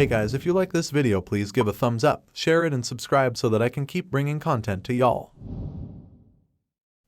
Hey guys, if you like this video, please give a thumbs up, share it and subscribe so that I can keep bringing content to y'all.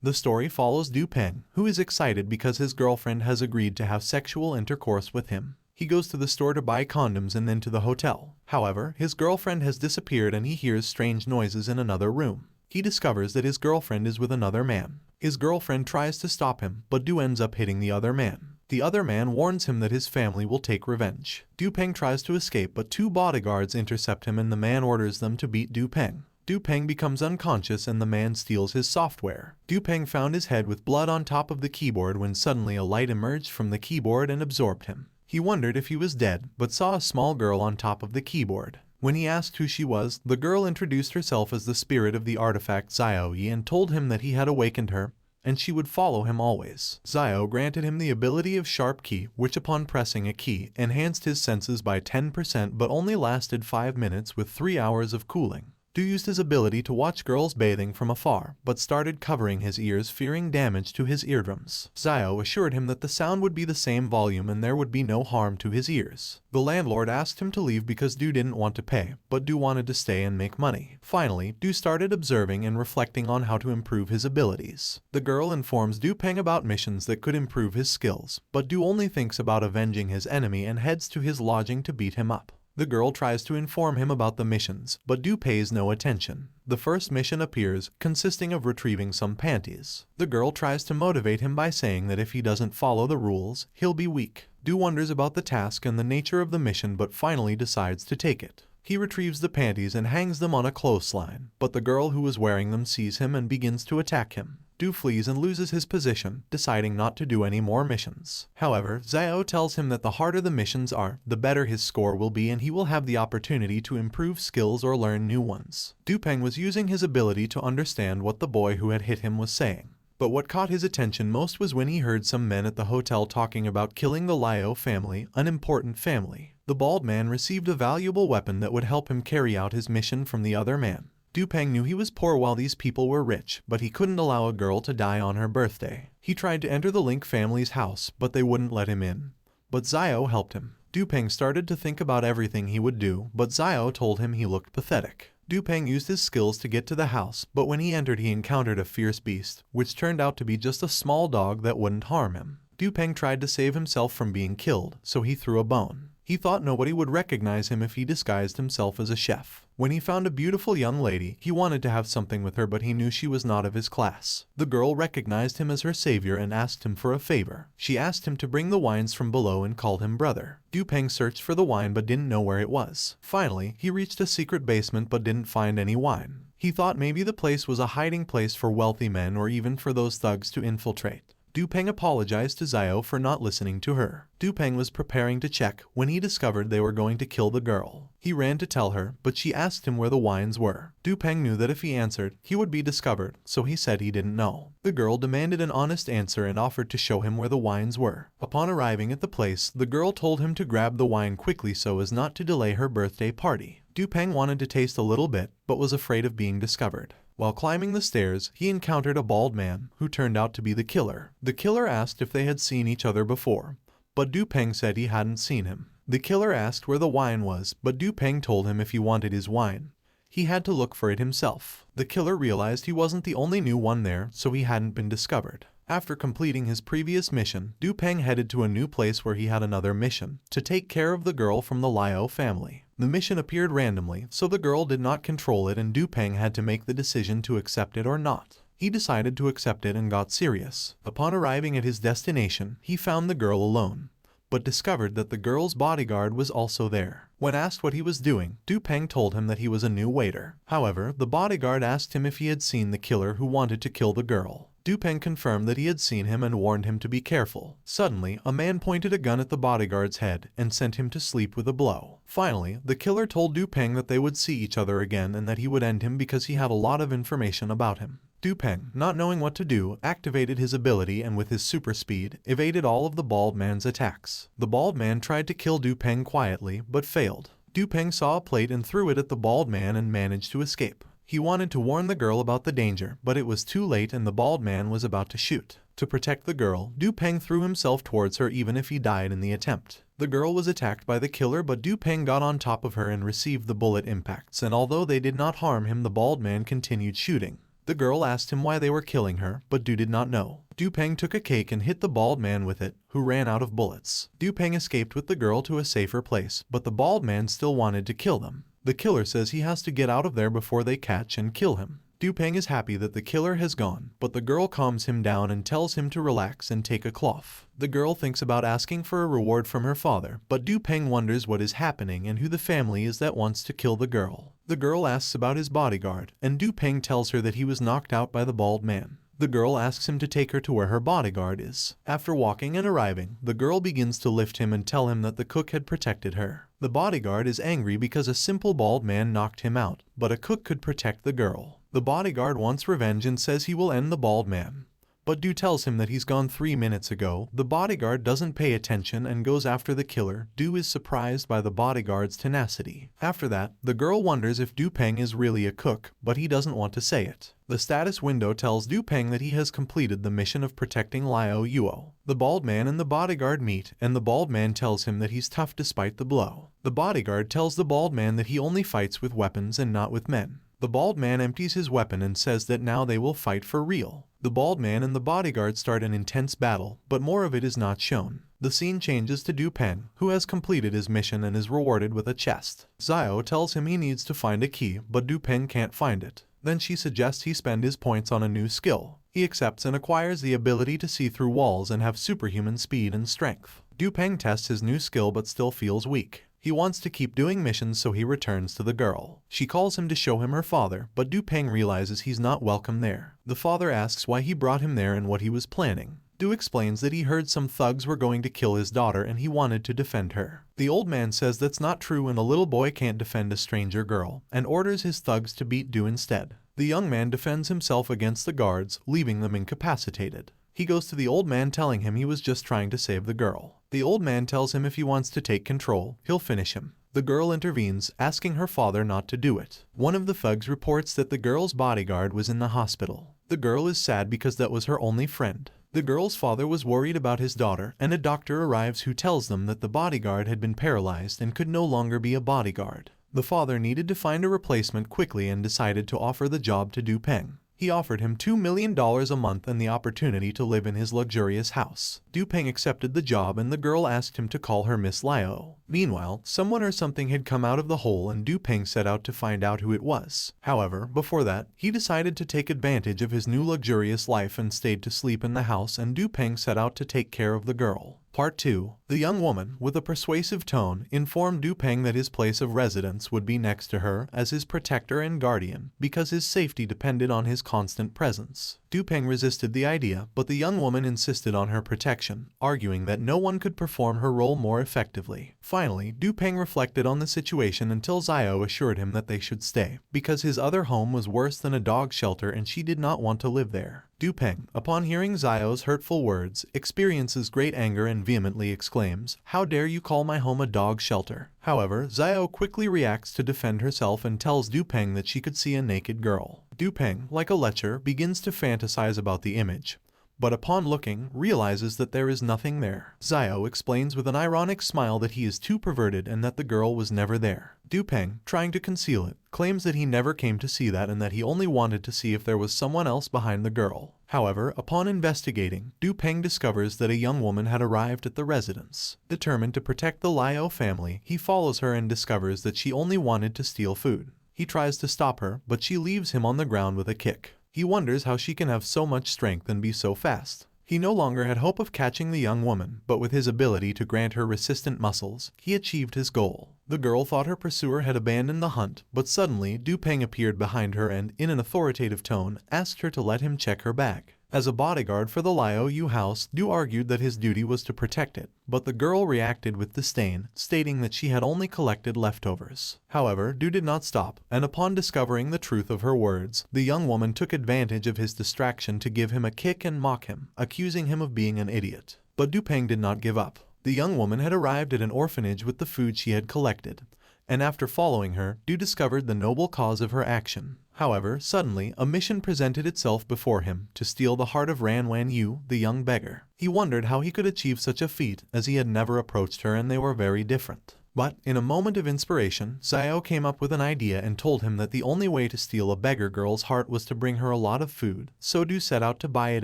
The story follows Du Peng, who is excited because his girlfriend has agreed to have sexual intercourse with him. He goes to the store to buy condoms and then to the hotel. However, his girlfriend has disappeared and he hears strange noises in another room. He discovers that his girlfriend is with another man. His girlfriend tries to stop him, but Du ends up hitting the other man. The other man warns him that his family will take revenge. Du Peng tries to escape, but two bodyguards intercept him and the man orders them to beat Du Peng. Du Peng becomes unconscious and the man steals his software. Du Peng found his head with blood on top of the keyboard when suddenly a light emerged from the keyboard and absorbed him. He wondered if he was dead, but saw a small girl on top of the keyboard. When he asked who she was, the girl introduced herself as the spirit of the artifact Xiaoyi and told him that he had awakened her, and she would follow him always. Xiao granted him the ability of Sharp Key, which upon pressing a key, enhanced his senses by 10% but only lasted 5 minutes with 3 hours of cooling. Du used his ability to watch girls bathing from afar, but started covering his ears fearing damage to his eardrums. Xiao assured him that the sound would be the same volume and there would be no harm to his ears. The landlord asked him to leave because Du didn't want to pay, but Du wanted to stay and make money. Finally, Du started observing and reflecting on how to improve his abilities. The girl informs Du Peng about missions that could improve his skills, but Du only thinks about avenging his enemy and heads to his lodging to beat him up. The girl tries to inform him about the missions, but Du pays no attention. The first mission appears, consisting of retrieving some panties. The girl tries to motivate him by saying that if he doesn't follow the rules, he'll be weak. Du wonders about the task and the nature of the mission but finally decides to take it. He retrieves the panties and hangs them on a clothesline, but the girl who was wearing them sees him and begins to attack him. Du flees and loses his position, deciding not to do any more missions. However, Xiao tells him that the harder the missions are, the better his score will be and he will have the opportunity to improve skills or learn new ones. Du Peng was using his ability to understand what the boy who had hit him was saying. But what caught his attention most was when he heard some men at the hotel talking about killing the Liao family, an important family. The bald man received a valuable weapon that would help him carry out his mission from the other man. Du Peng knew he was poor while these people were rich, but he couldn't allow a girl to die on her birthday. He tried to enter the Link family's house, but they wouldn't let him in. But Xiao helped him. Du Peng started to think about everything he would do, but Xiao told him he looked pathetic. Du Peng used his skills to get to the house, but when he entered he encountered a fierce beast, which turned out to be just a small dog that wouldn't harm him. Du Peng tried to save himself from being killed, so he threw a bone. He thought nobody would recognize him if he disguised himself as a chef. When he found a beautiful young lady, he wanted to have something with her but he knew she was not of his class. The girl recognized him as her savior and asked him for a favor. She asked him to bring the wines from below and called him brother. Du Peng searched for the wine but didn't know where it was. Finally, he reached a secret basement but didn't find any wine. He thought maybe the place was a hiding place for wealthy men or even for those thugs to infiltrate. Du Peng apologized to Xiao for not listening to her. Du Peng was preparing to check when he discovered they were going to kill the girl. He ran to tell her, but she asked him where the wines were. Du Peng knew that if he answered, he would be discovered, so he said he didn't know. The girl demanded an honest answer and offered to show him where the wines were. Upon arriving at the place, the girl told him to grab the wine quickly so as not to delay her birthday party. Du Peng wanted to taste a little bit, but was afraid of being discovered. While climbing the stairs, he encountered a bald man, who turned out to be the killer. The killer asked if they had seen each other before, but Du Peng said he hadn't seen him. The killer asked where the wine was, but Du Peng told him if he wanted his wine, he had to look for it himself. The killer realized he wasn't the only new one there, so he hadn't been discovered. After completing his previous mission, Du Peng headed to a new place where he had another mission, to take care of the girl from the Liao family. The mission appeared randomly, so the girl did not control it and Du Peng had to make the decision to accept it or not. He decided to accept it and got serious. Upon arriving at his destination, he found the girl alone, but discovered that the girl's bodyguard was also there. When asked what he was doing, Du Peng told him that he was a new waiter. However, the bodyguard asked him if he had seen the killer who wanted to kill the girl. Du Peng confirmed that he had seen him and warned him to be careful. Suddenly, a man pointed a gun at the bodyguard's head and sent him to sleep with a blow. Finally, the killer told Du Peng that they would see each other again and that he would end him because he had a lot of information about him. Du Peng, not knowing what to do, activated his ability and with his super speed, evaded all of the bald man's attacks. The bald man tried to kill Du Peng quietly, but failed. Du Peng saw a plate and threw it at the bald man and managed to escape. He wanted to warn the girl about the danger, but it was too late and the bald man was about to shoot. To protect the girl, Du Peng threw himself towards her even if he died in the attempt. The girl was attacked by the killer, but Du Peng got on top of her and received the bullet impacts, and although they did not harm him, the bald man continued shooting. The girl asked him why they were killing her, but Du did not know. Du Peng took a cake and hit the bald man with it, who ran out of bullets. Du Peng escaped with the girl to a safer place, but the bald man still wanted to kill them. The killer says he has to get out of there before they catch and kill him. Du Peng is happy that the killer has gone, but the girl calms him down and tells him to relax and take a cloth. The girl thinks about asking for a reward from her father, but Du Peng wonders what is happening and who the family is that wants to kill the girl. The girl asks about his bodyguard, and Du Peng tells her that he was knocked out by the bald man. The girl asks him to take her to where her bodyguard is. After walking and arriving, the girl begins to lift him and tell him that the cook had protected her. The bodyguard is angry because a simple bald man knocked him out, but a cook could protect the girl. The bodyguard wants revenge and says he will end the bald man. But Du tells him that he's gone 3 minutes ago. The bodyguard doesn't pay attention and goes after the killer. Du is surprised by the bodyguard's tenacity. After that, the girl wonders if Du Peng is really a cook, but he doesn't want to say it. The status window tells Du Peng that he has completed the mission of protecting Liao Yuo. The bald man and the bodyguard meet, and the bald man tells him that he's tough despite the blow. The bodyguard tells the bald man that he only fights with weapons and not with men. The bald man empties his weapon and says that now they will fight for real. The bald man and the bodyguard start an intense battle, but more of it is not shown. The scene changes to Du Peng, who has completed his mission and is rewarded with a chest. Xiao tells him he needs to find a key, but Du Peng can't find it. Then she suggests he spend his points on a new skill. He accepts and acquires the ability to see through walls and have superhuman speed and strength. Du Peng tests his new skill but still feels weak. He wants to keep doing missions, so he returns to the girl. She calls him to show him her father, but Du Peng realizes he's not welcome there. The father asks why he brought him there and what he was planning. Du explains that he heard some thugs were going to kill his daughter and he wanted to defend her. The old man says that's not true and a little boy can't defend a stranger girl, and orders his thugs to beat Du instead. The young man defends himself against the guards, leaving them incapacitated. He goes to the old man telling him he was just trying to save the girl. The old man tells him if he wants to take control, he'll finish him. The girl intervenes, asking her father not to do it. One of the thugs reports that the girl's bodyguard was in the hospital. The girl is sad because that was her only friend. The girl's father was worried about his daughter, and a doctor arrives who tells them that the bodyguard had been paralyzed and could no longer be a bodyguard. The father needed to find a replacement quickly and decided to offer the job to Du Peng. He offered him $2 million a month and the opportunity to live in his luxurious house. Du Peng accepted the job and the girl asked him to call her Miss Liao. Meanwhile, someone or something had come out of the hole and Du Peng set out to find out who it was. However, before that, he decided to take advantage of his new luxurious life and stayed to sleep in the house, and Du Peng set out to take care of the girl. Part 2. The young woman, with a persuasive tone, informed Du Peng that his place of residence would be next to her as his protector and guardian, because his safety depended on his constant presence. Du Peng resisted the idea, but the young woman insisted on her protection, arguing that no one could perform her role more effectively. Finally, Du Peng reflected on the situation until Xiao assured him that they should stay, because his other home was worse than a dog shelter and she did not want to live there. Du Peng, upon hearing Xiao's hurtful words, experiences great anger and vehemently exclaims, "How dare you call my home a dog shelter?" However, Xiao quickly reacts to defend herself and tells Du Peng that she could see a naked girl. Du Peng, like a lecher, begins to fantasize about the image, but upon looking, realizes that there is nothing there. Xiao explains with an ironic smile that he is too perverted and that the girl was never there. Du Peng, trying to conceal it, claims that he never came to see that and that he only wanted to see if there was someone else behind the girl. However, upon investigating, Du Peng discovers that a young woman had arrived at the residence. Determined to protect the Liao family, he follows her and discovers that she only wanted to steal food. He tries to stop her, but she leaves him on the ground with a kick. He wonders how she can have so much strength and be so fast. He no longer had hope of catching the young woman, but with his ability to grant her resistant muscles, he achieved his goal. The girl thought her pursuer had abandoned the hunt, but suddenly Du Peng appeared behind her and, in an authoritative tone, asked her to let him check her bag. As a bodyguard for the Liao Yu house, Du argued that his duty was to protect it, but the girl reacted with disdain, stating that she had only collected leftovers. However, Du did not stop, and upon discovering the truth of her words, the young woman took advantage of his distraction to give him a kick and mock him, accusing him of being an idiot. But Du Peng did not give up. The young woman had arrived at an orphanage with the food she had collected, and after following her, Du discovered the noble cause of her action. However, suddenly, a mission presented itself before him to steal the heart of Ran Wan Yu, the young beggar. He wondered how he could achieve such a feat, as he had never approached her and they were very different. But, in a moment of inspiration, Xiao came up with an idea and told him that the only way to steal a beggar girl's heart was to bring her a lot of food, so Du set out to buy it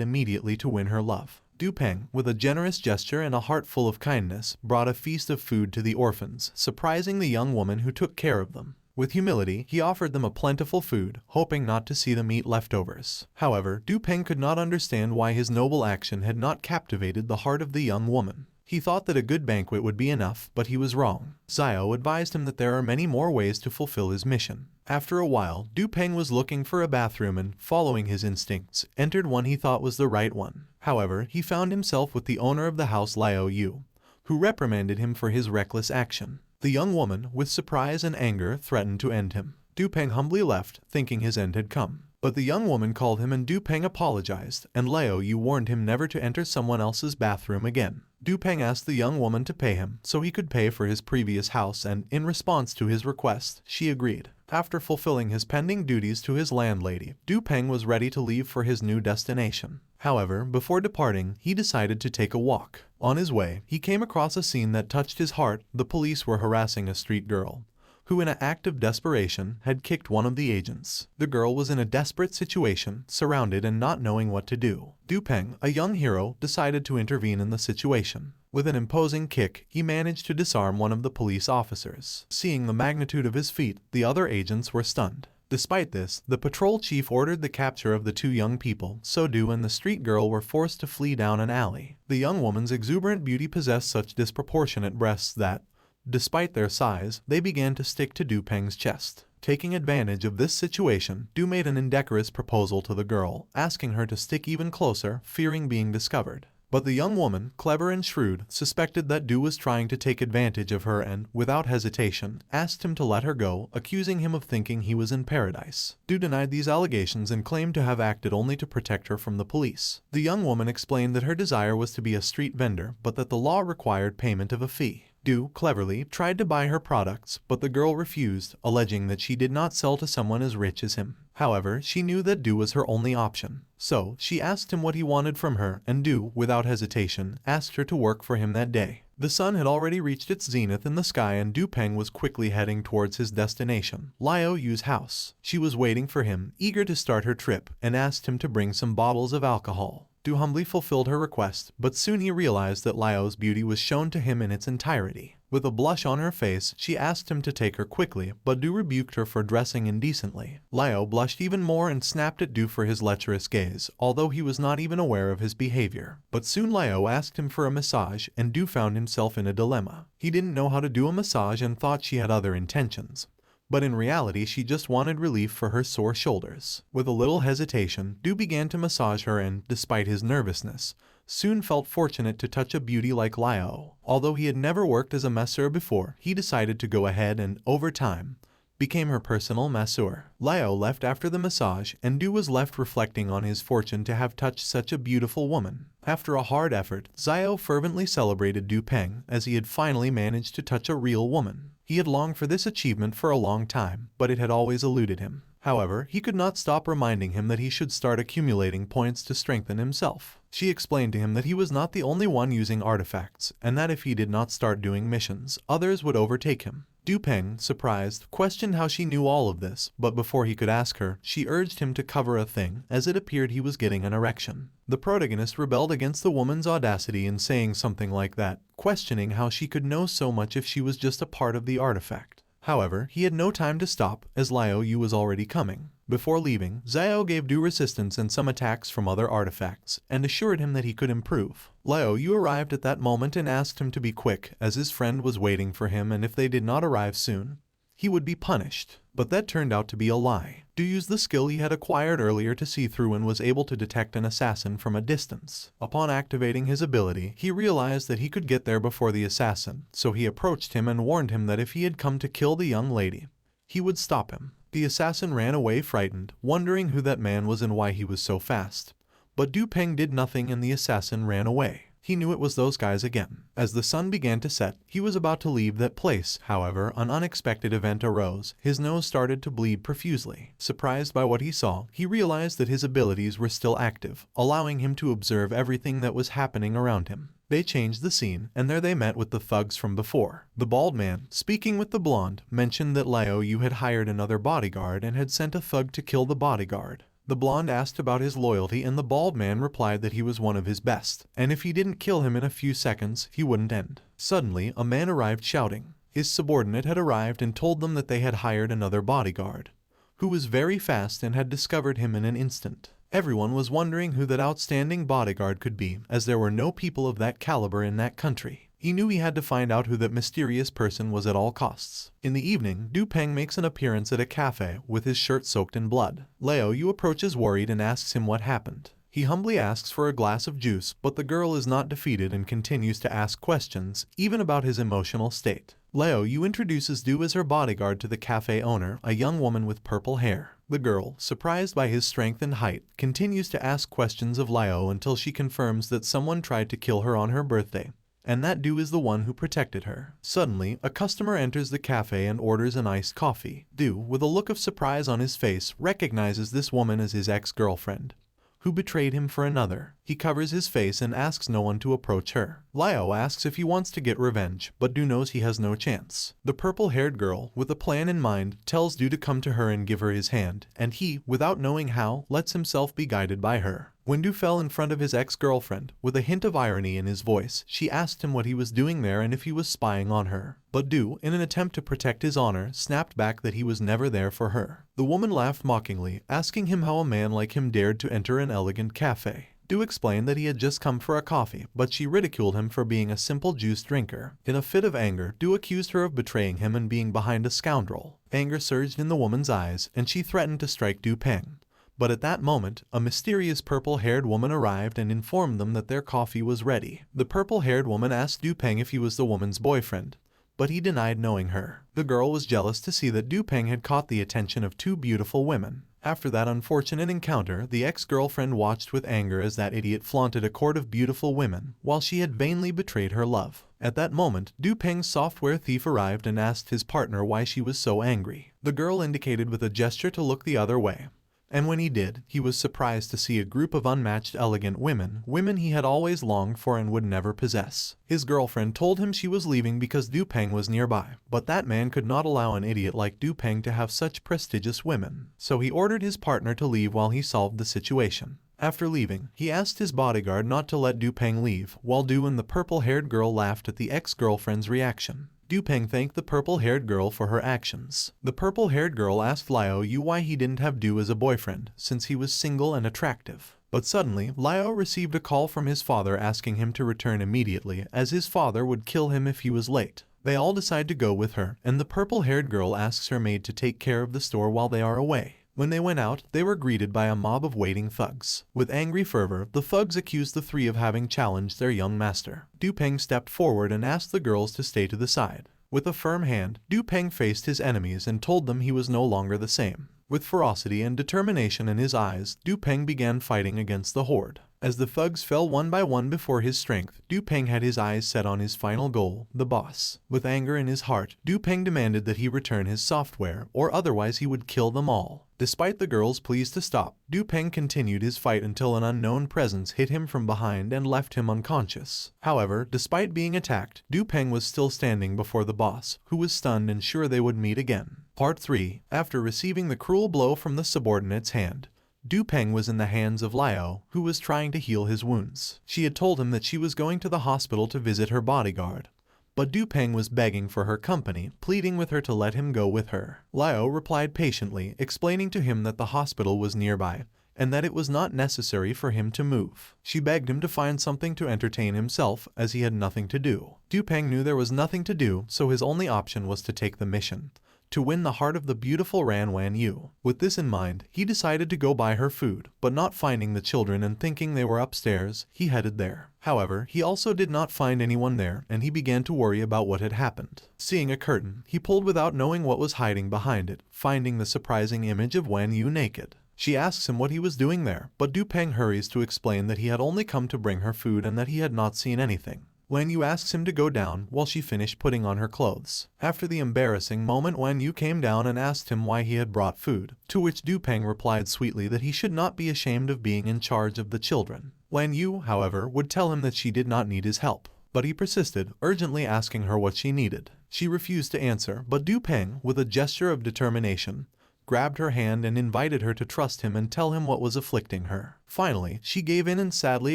immediately to win her love. Du Peng, with a generous gesture and a heart full of kindness, brought a feast of food to the orphans, surprising the young woman who took care of them. With humility, he offered them a plentiful food, hoping not to see them eat leftovers. However, Du Peng could not understand why his noble action had not captivated the heart of the young woman. He thought that a good banquet would be enough, but he was wrong. Xiao advised him that there are many more ways to fulfill his mission. After a while, Du Peng was looking for a bathroom and, following his instincts, entered one he thought was the right one. However, he found himself with the owner of the house, Liao Yu, who reprimanded him for his reckless action. The young woman, with surprise and anger, threatened to end him. Du Peng humbly left, thinking his end had come. But the young woman called him and Du Peng apologized, and Liao Yu warned him never to enter someone else's bathroom again. Du Peng asked the young woman to pay him so he could pay for his previous house, and in response to his request, she agreed. After fulfilling his pending duties to his landlady, Du Peng was ready to leave for his new destination. However, before departing, he decided to take a walk. On his way, he came across a scene that touched his heart. The police were harassing a street girl, who in an act of desperation had kicked one of the agents. The girl was in a desperate situation, surrounded and not knowing what to do. Du Peng, a young hero, decided to intervene in the situation. With an imposing kick, he managed to disarm one of the police officers. Seeing the magnitude of his feat, the other agents were stunned. Despite this, the patrol chief ordered the capture of the two young people, so Du and the street girl were forced to flee down an alley. The young woman's exuberant beauty possessed such disproportionate breasts that, despite their size, they began to stick to Du Peng's chest. Taking advantage of this situation, Du made an indecorous proposal to the girl, asking her to stick even closer, fearing being discovered. But the young woman, clever and shrewd, suspected that Du was trying to take advantage of her and, without hesitation, asked him to let her go, accusing him of thinking he was in paradise. Du denied these allegations and claimed to have acted only to protect her from the police. The young woman explained that her desire was to be a street vendor, but that the law required payment of a fee. Du, cleverly, tried to buy her products, but the girl refused, alleging that she did not sell to someone as rich as him. However, she knew that Du was her only option. So, she asked him what he wanted from her, and Du, without hesitation, asked her to work for him that day. The sun had already reached its zenith in the sky and Du Peng was quickly heading towards his destination, Liao Yu's house. She was waiting for him, eager to start her trip, and asked him to bring some bottles of alcohol. Du humbly fulfilled her request, but soon he realized that Liao's beauty was shown to him in its entirety. With a blush on her face, she asked him to take her quickly, but Du rebuked her for dressing indecently. Liao blushed even more and snapped at Du for his lecherous gaze, although he was not even aware of his behavior. But soon Liao asked him for a massage, and Du found himself in a dilemma. He didn't know how to do a massage and thought she had other intentions. But in reality she just wanted relief for her sore shoulders. With a little hesitation, Du began to massage her and, despite his nervousness, soon felt fortunate to touch a beauty like Liao. Although he had never worked as a masseur before, he decided to go ahead and, over time, became her personal masseur. Liao left after the massage, and Du was left reflecting on his fortune to have touched such a beautiful woman. After a hard effort, Xiao fervently celebrated Du Peng, as he had finally managed to touch a real woman. He had longed for this achievement for a long time, but it had always eluded him. However, he could not stop reminding him that he should start accumulating points to strengthen himself. She explained to him that he was not the only one using artifacts, and that if he did not start doing missions, others would overtake him. Du Peng, surprised, questioned how she knew all of this, but before he could ask her, she urged him to cover a thing, as it appeared he was getting an erection. The protagonist rebelled against the woman's audacity in saying something like that, questioning how she could know so much if she was just a part of the artifact. However, he had no time to stop, as Liao Yu was already coming. Before leaving, Xiao gave Du resistance and some attacks from other artifacts, and assured him that he could improve. Liao Yu arrived at that moment and asked him to be quick, as his friend was waiting for him, and if they did not arrive soon, he would be punished. But that turned out to be a lie. Du used the skill he had acquired earlier to see through and was able to detect an assassin from a distance. Upon activating his ability, he realized that he could get there before the assassin, so he approached him and warned him that if he had come to kill the young lady, he would stop him. The assassin ran away frightened, wondering who that man was and why he was so fast. But Du Peng did nothing and the assassin ran away. He knew it was those guys again. As the sun began to set, he was about to leave that place. However, an unexpected event arose. His nose started to bleed profusely. Surprised by what he saw, he realized that his abilities were still active, allowing him to observe everything that was happening around him. They changed the scene, and there they met with the thugs from before. The bald man, speaking with the blonde, mentioned that Liao had hired another bodyguard and had sent a thug to kill the bodyguard. The blonde asked about his loyalty, and the bald man replied that he was one of his best, and if he didn't kill him in a few seconds, he wouldn't end. Suddenly, a man arrived shouting. His subordinate had arrived and told them that they had hired another bodyguard, who was very fast and had discovered him in an instant. Everyone was wondering who that outstanding bodyguard could be, as there were no people of that caliber in that country. He knew he had to find out who that mysterious person was at all costs. In the evening, Du Peng makes an appearance at a cafe with his shirt soaked in blood. Liao approaches worried and asks him what happened. He humbly asks for a glass of juice, but the girl is not defeated and continues to ask questions, even about his emotional state. Liao introduces Du as her bodyguard to the cafe owner, a young woman with purple hair. The girl, surprised by his strength and height, continues to ask questions of Liao until she confirms that someone tried to kill her on her birthday, and that Du is the one who protected her. Suddenly, a customer enters the cafe and orders an iced coffee. Du, with a look of surprise on his face, recognizes this woman as his ex-girlfriend, who betrayed him for another. He covers his face and asks no one to approach her. Liao asks if he wants to get revenge, but Du knows he has no chance. The purple-haired girl, with a plan in mind, tells Du to come to her and give her his hand, and he, without knowing how, lets himself be guided by her. When Du fell in front of his ex-girlfriend, with a hint of irony in his voice, she asked him what he was doing there and if he was spying on her. But Du, in an attempt to protect his honor, snapped back that he was never there for her. The woman laughed mockingly, asking him how a man like him dared to enter an elegant cafe. Du explained that he had just come for a coffee, but she ridiculed him for being a simple juice drinker. In a fit of anger, Du accused her of betraying him and being behind a scoundrel. Anger surged in the woman's eyes, and she threatened to strike Du Peng. But at that moment, a mysterious purple-haired woman arrived and informed them that their coffee was ready. The purple-haired woman asked Du Peng if he was the woman's boyfriend, but he denied knowing her. The girl was jealous to see that Du Peng had caught the attention of two beautiful women. After that unfortunate encounter, the ex-girlfriend watched with anger as that idiot flaunted a court of beautiful women, while she had vainly betrayed her love. At that moment, Du Peng's software thief arrived and asked his partner why she was so angry. The girl indicated with a gesture to look the other way, and when he did, he was surprised to see a group of unmatched elegant women he had always longed for and would never possess. His girlfriend told him she was leaving because Du Peng was nearby, but that man could not allow an idiot like Du Peng to have such prestigious women, so he ordered his partner to leave while he solved the situation. After leaving, he asked his bodyguard not to let Du Peng leave, while Du and the purple-haired girl laughed at the ex-girlfriend's reaction. Du Peng thanked the purple-haired girl for her actions. The purple-haired girl asked Liao why he didn't have Du as a boyfriend, since he was single and attractive. But suddenly, Liao received a call from his father asking him to return immediately, as his father would kill him if he was late. They all decide to go with her, and the purple-haired girl asks her maid to take care of the store while they are away. When they went out, they were greeted by a mob of waiting thugs. With angry fervor, the thugs accused the three of having challenged their young master. Du Peng stepped forward and asked the girls to stay to the side. With a firm hand, Du Peng faced his enemies and told them he was no longer the same. With ferocity and determination in his eyes, Du Peng began fighting against the horde. As the thugs fell one by one before his strength, Du Peng had his eyes set on his final goal, the boss. With anger in his heart, Du Peng demanded that he return his software, or otherwise he would kill them all. Despite the girls' pleas to stop, Du Peng continued his fight until an unknown presence hit him from behind and left him unconscious. However, despite being attacked, Du Peng was still standing before the boss, who was stunned and sure they would meet again. Part 3. After receiving the cruel blow from the subordinate's hand, Du Peng was in the hands of Liao, who was trying to heal his wounds. She had told him that she was going to the hospital to visit her bodyguard, but Du Peng was begging for her company, pleading with her to let him go with her. Liao replied patiently, explaining to him that the hospital was nearby, and that it was not necessary for him to move. She begged him to find something to entertain himself, as he had nothing to do. Du Peng knew there was nothing to do, so his only option was to take the mission, to win the heart of the beautiful Ran Wan Yu. With this in mind, he decided to go buy her food, but not finding the children and thinking they were upstairs, he headed there. However, he also did not find anyone there, and he began to worry about what had happened. Seeing a curtain, he pulled without knowing what was hiding behind it, finding the surprising image of Wan Yu naked. She asks him what he was doing there, but Du Peng hurries to explain that he had only come to bring her food and that he had not seen anything. Wen Yu asks him to go down while she finished putting on her clothes. After the embarrassing moment, Wen Yu came down and asked him why he had brought food, to which Du Peng replied sweetly that he should not be ashamed of being in charge of the children. Wen Yu, however, would tell him that she did not need his help, but he persisted, urgently asking her what she needed. She refused to answer, but Du Peng, with a gesture of determination, grabbed her hand and invited her to trust him and tell him what was afflicting her. Finally, she gave in and sadly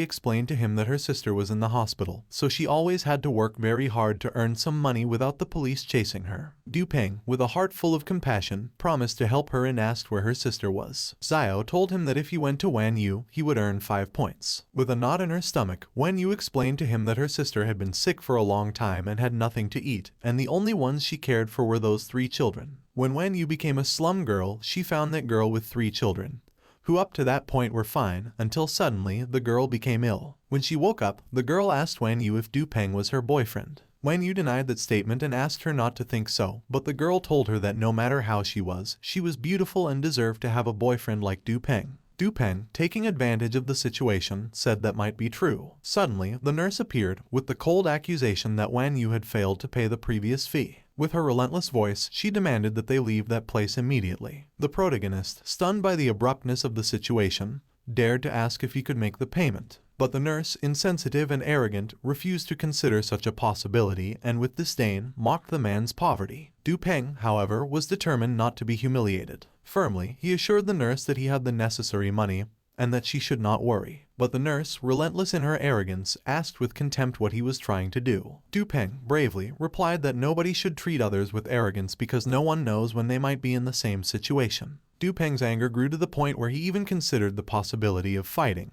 explained to him that her sister was in the hospital, so she always had to work very hard to earn some money without the police chasing her. Du Peng, with a heart full of compassion, promised to help her and asked where her sister was. Xiao told him that if he went to Wen Yu, he would earn 5 points. With a knot in her stomach, Wen Yu explained to him that her sister had been sick for a long time and had nothing to eat, and the only ones she cared for were those 3 children. When Wen Yu became a slum girl, she found that girl with 3 children, who up to that point were fine, until suddenly the girl became ill. When she woke up, the girl asked Wen Yu if Du Peng was her boyfriend. Wen Yu denied that statement and asked her not to think so, but the girl told her that no matter how she was beautiful and deserved to have a boyfriend like Du Peng. Du Peng, taking advantage of the situation, said that might be true. Suddenly, the nurse appeared, with the cold accusation that Wen Yu had failed to pay the previous fee. With her relentless voice, she demanded that they leave that place immediately. The protagonist, stunned by the abruptness of the situation, dared to ask if he could make the payment. But the nurse, insensitive and arrogant, refused to consider such a possibility and with disdain mocked the man's poverty. Du Peng, however, was determined not to be humiliated. Firmly, he assured the nurse that he had the necessary money and that she should not worry. But the nurse, relentless in her arrogance, asked with contempt what he was trying to do. Du Peng, bravely, replied that nobody should treat others with arrogance because no one knows when they might be in the same situation. Du Peng's anger grew to the point where he even considered the possibility of fighting,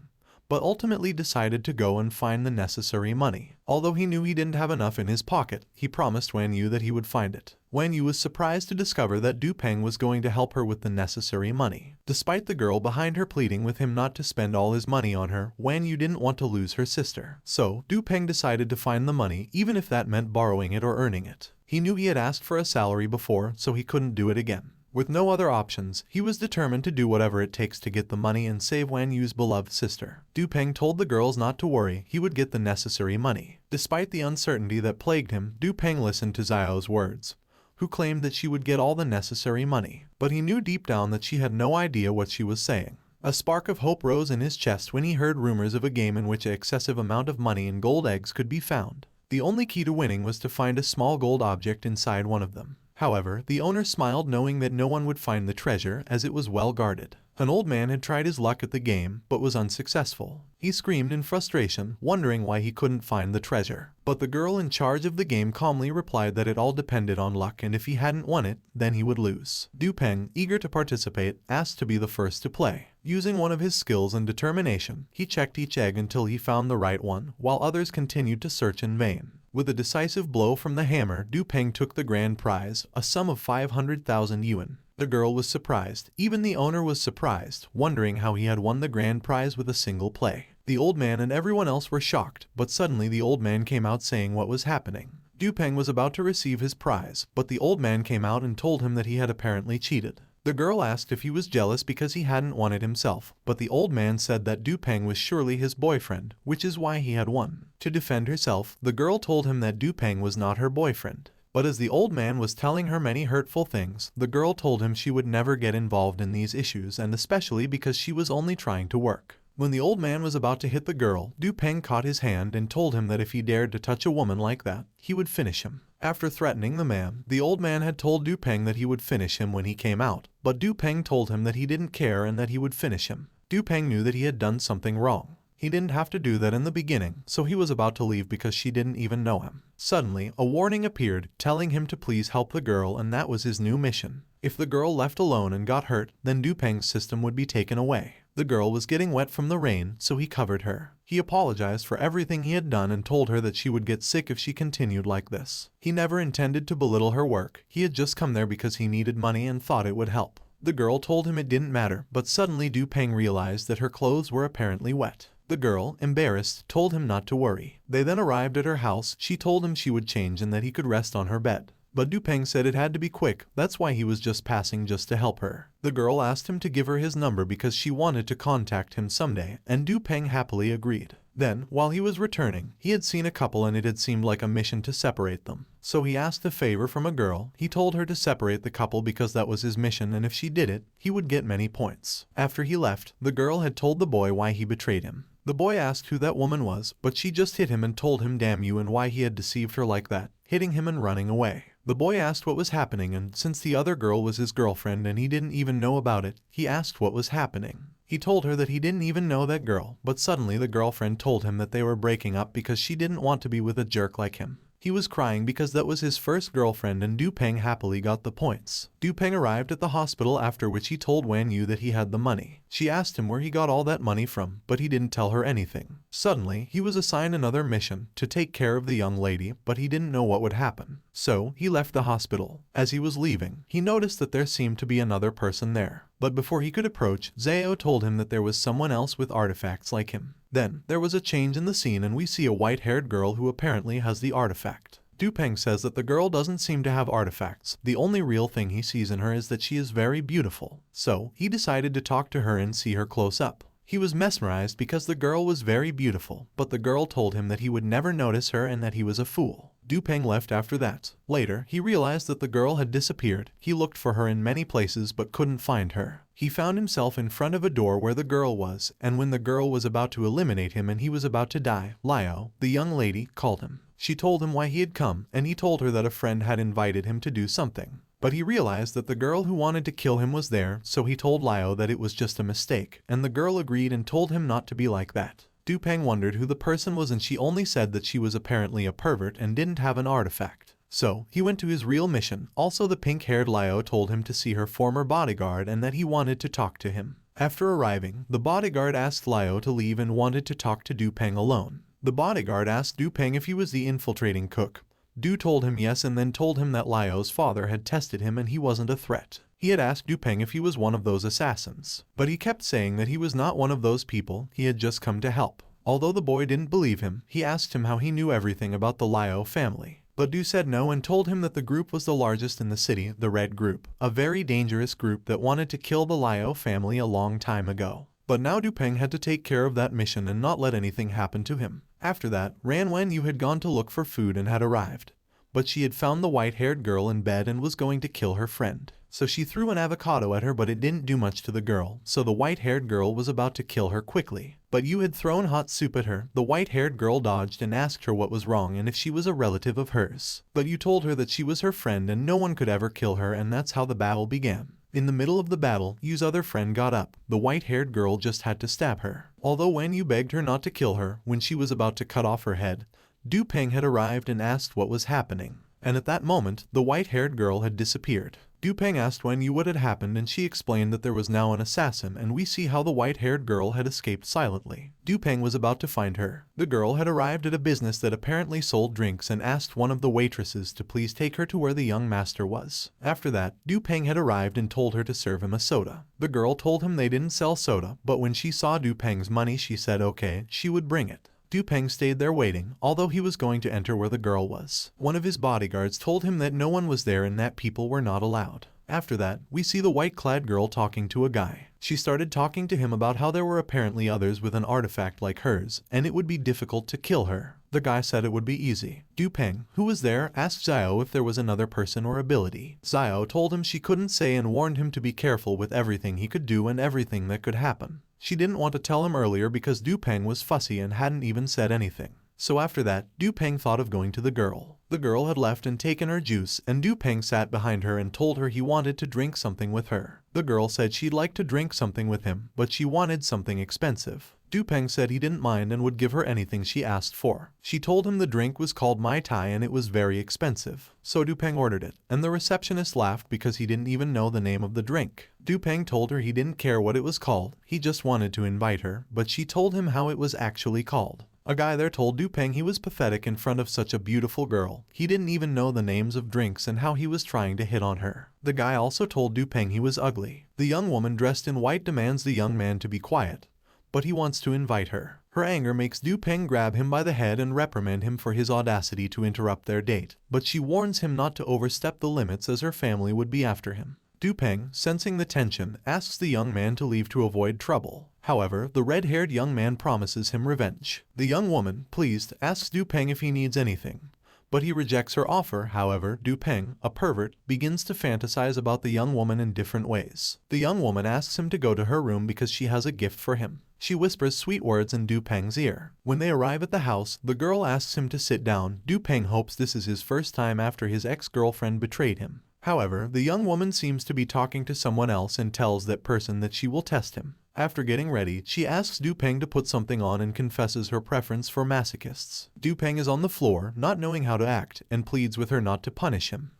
but ultimately decided to go and find the necessary money. Although he knew he didn't have enough in his pocket, he promised Wen Yu that he would find it. Wen Yu was surprised to discover that Du Peng was going to help her with the necessary money. Despite the girl behind her pleading with him not to spend all his money on her, Wen Yu didn't want to lose her sister. So, Du Peng decided to find the money even if that meant borrowing it or earning it. He knew he had asked for a salary before, so he couldn't do it again. With no other options, he was determined to do whatever it takes to get the money and save Wen Yu's beloved sister. Du Peng told the girls not to worry, he would get the necessary money. Despite the uncertainty that plagued him, Du Peng listened to Xiao's words, who claimed that she would get all the necessary money. But he knew deep down that she had no idea what she was saying. A spark of hope rose in his chest when he heard rumors of a game in which an excessive amount of money and gold eggs could be found. The only key to winning was to find a small gold object inside one of them. However, the owner smiled knowing that no one would find the treasure as it was well guarded. An old man had tried his luck at the game, but was unsuccessful. He screamed in frustration, wondering why he couldn't find the treasure. But the girl in charge of the game calmly replied that it all depended on luck and if he hadn't won it, then he would lose. Du Peng, eager to participate, asked to be the first to play. Using one of his skills and determination, he checked each egg until he found the right one, while others continued to search in vain. With a decisive blow from the hammer, Du Peng took the grand prize, a sum of 500,000 yuan. The girl was surprised. Even the owner was surprised, wondering how he had won the grand prize with a single play. The old man and everyone else were shocked, but suddenly the old man came out saying what was happening. Du Peng was about to receive his prize, but the old man came out and told him that he had apparently cheated. The girl asked if he was jealous because he hadn't won it himself, but the old man said that Du Peng was surely his boyfriend, which is why he had won. To defend herself, the girl told him that Du Peng was not her boyfriend. But as the old man was telling her many hurtful things, the girl told him she would never get involved in these issues, and especially because she was only trying to work. When the old man was about to hit the girl, Du Peng caught his hand and told him that if he dared to touch a woman like that, he would finish him. After threatening the man, the old man had told Du Peng that he would finish him when he came out, but Du Peng told him that he didn't care and that he would finish him. Du Peng knew that he had done something wrong. He didn't have to do that in the beginning, so he was about to leave because she didn't even know him. Suddenly, a warning appeared, telling him to please help the girl, and that was his new mission. If the girl left alone and got hurt, then Du Peng's system would be taken away. The girl was getting wet from the rain, so he covered her. He apologized for everything he had done and told her that she would get sick if she continued like this. He never intended to belittle her work. He had just come there because he needed money and thought it would help. The girl told him it didn't matter, but suddenly Du Peng realized that her clothes were apparently wet. The girl, embarrassed, told him not to worry. They then arrived at her house. She told him she would change and that he could rest on her bed. But Dupeng said it had to be quick, that's why he was just passing just to help her. The girl asked him to give her his number because she wanted to contact him someday, and Dupeng happily agreed. Then, while he was returning, he had seen a couple and it had seemed like a mission to separate them. So he asked a favor from a girl. He told her to separate the couple because that was his mission, and if she did it, he would get many points. After he left, the girl had told the boy why he betrayed him. The boy asked who that woman was, but she just hit him and told him damn you and why he had deceived her like that, hitting him and running away. The boy asked what was happening, and since the other girl was his girlfriend and he didn't even know about it, he asked what was happening. He told her that he didn't even know that girl, but suddenly the girlfriend told him that they were breaking up because she didn't want to be with a jerk like him. He was crying because that was his first girlfriend, and Dupeng happily got the points. Dupeng arrived at the hospital, after which he told Wan Yu that he had the money. She asked him where he got all that money from, but he didn't tell her anything. Suddenly, he was assigned another mission to take care of the young lady, but he didn't know what would happen. So, he left the hospital. As he was leaving, he noticed that there seemed to be another person there. But before he could approach, Zhao told him that there was someone else with artifacts like him. Then, there was a change in the scene and we see a white-haired girl who apparently has the artifact. Dupeng says that the girl doesn't seem to have artifacts. The only real thing he sees in her is that she is very beautiful. So, he decided to talk to her and see her close up. He was mesmerized because the girl was very beautiful, but the girl told him that he would never notice her and that he was a fool. Dupeng left after that. Later, he realized that the girl had disappeared. He looked for her in many places but couldn't find her. He found himself in front of a door where the girl was, and when the girl was about to eliminate him and he was about to die, Liao, the young lady, called him. She told him why he had come, and he told her that a friend had invited him to do something. But he realized that the girl who wanted to kill him was there, so he told Liao that it was just a mistake, and the girl agreed and told him not to be like that. Dupeng wondered who the person was, and she only said that she was apparently a pervert and didn't have an artifact. So, he went to his real mission. Also, the pink-haired Liao told him to see her former bodyguard and that he wanted to talk to him. After arriving, the bodyguard asked Liao to leave and wanted to talk to Dupeng alone. The bodyguard asked Dupeng if he was the infiltrating cook. Du told him yes and then told him that Liao's father had tested him and he wasn't a threat. He had asked Dupeng if he was one of those assassins, but he kept saying that he was not one of those people, he had just come to help. Although the boy didn't believe him, he asked him how he knew everything about the Liao family. But Du said no and told him that the group was the largest in the city, the Red Group, a very dangerous group that wanted to kill the Liao family a long time ago. But now Dupeng had to take care of that mission and not let anything happen to him. After that, Wan Yu had gone to look for food and had arrived. But she had found the white-haired girl in bed and was going to kill her friend. So she threw an avocado at her, but it didn't do much to the girl, so the white-haired girl was about to kill her quickly. But Yu had thrown hot soup at her. The white-haired girl dodged and asked her what was wrong and if she was a relative of hers. But Yu told her that she was her friend and no one could ever kill her, and that's how the battle began. In the middle of the battle, Yu's other friend got up. The white-haired girl just had to stab her. Although Wan Yu begged her not to kill her, when she was about to cut off her head, Dupeng had arrived and asked what was happening. And at that moment, the white-haired girl had disappeared. Dupeng asked Wan Yu what had happened and she explained that there was now an assassin, and we see how the white-haired girl had escaped silently. Dupeng was about to find her. The girl had arrived at a business that apparently sold drinks and asked one of the waitresses to please take her to where the young master was. After that, Dupeng had arrived and told her to serve him a soda. The girl told him they didn't sell soda, but when she saw Dupeng's money she said okay, she would bring it. Dupeng stayed there waiting, although he was going to enter where the girl was. One of his bodyguards told him that no one was there and that people were not allowed. After that, we see the white-clad girl talking to a guy. She started talking to him about how there were apparently others with an artifact like hers, and it would be difficult to kill her. The guy said it would be easy. Dupeng, who was there, asked Zhao if there was another person or ability. Zhao told him she couldn't say and warned him to be careful with everything he could do and everything that could happen. She didn't want to tell him earlier because Dupeng was fussy and hadn't even said anything. So after that, Dupeng thought of going to the girl. The girl had left and taken her juice, and Dupeng sat behind her and told her he wanted to drink something with her. The girl said she'd like to drink something with him, but she wanted something expensive. Dupeng said he didn't mind and would give her anything she asked for. She told him the drink was called Mai Tai and it was very expensive. So Dupeng ordered it, and the receptionist laughed because he didn't even know the name of the drink. Dupeng told her he didn't care what it was called, he just wanted to invite her, but she told him how it was actually called. A guy there told Dupeng he was pathetic in front of such a beautiful girl. He didn't even know the names of drinks and how he was trying to hit on her. The guy also told Dupeng he was ugly. The young woman dressed in white demands the young man to be quiet. but he wants to invite her. Her anger makes Du Peng grab him by the head and reprimand him for his audacity to interrupt their date, but she warns him not to overstep the limits as her family would be after him. Du Peng, sensing the tension, asks the young man to leave to avoid trouble. However, the red-haired young man promises him revenge. The young woman, pleased, asks Du Peng if he needs anything, but he rejects her offer. However, Du Peng, a pervert, begins to fantasize about the young woman in different ways. The young woman asks him to go to her room because she has a gift for him. She whispers sweet words in Du Peng's ear. When they arrive at the house, the girl asks him to sit down. Du Peng hopes this is his first time after his ex-girlfriend betrayed him. However, the young woman seems to be talking to someone else and tells that person that she will test him. After getting ready, she asks Du Peng to put something on and confesses her preference for masochists. Du Peng is on the floor, not knowing how to act, and pleads with her not to punish him.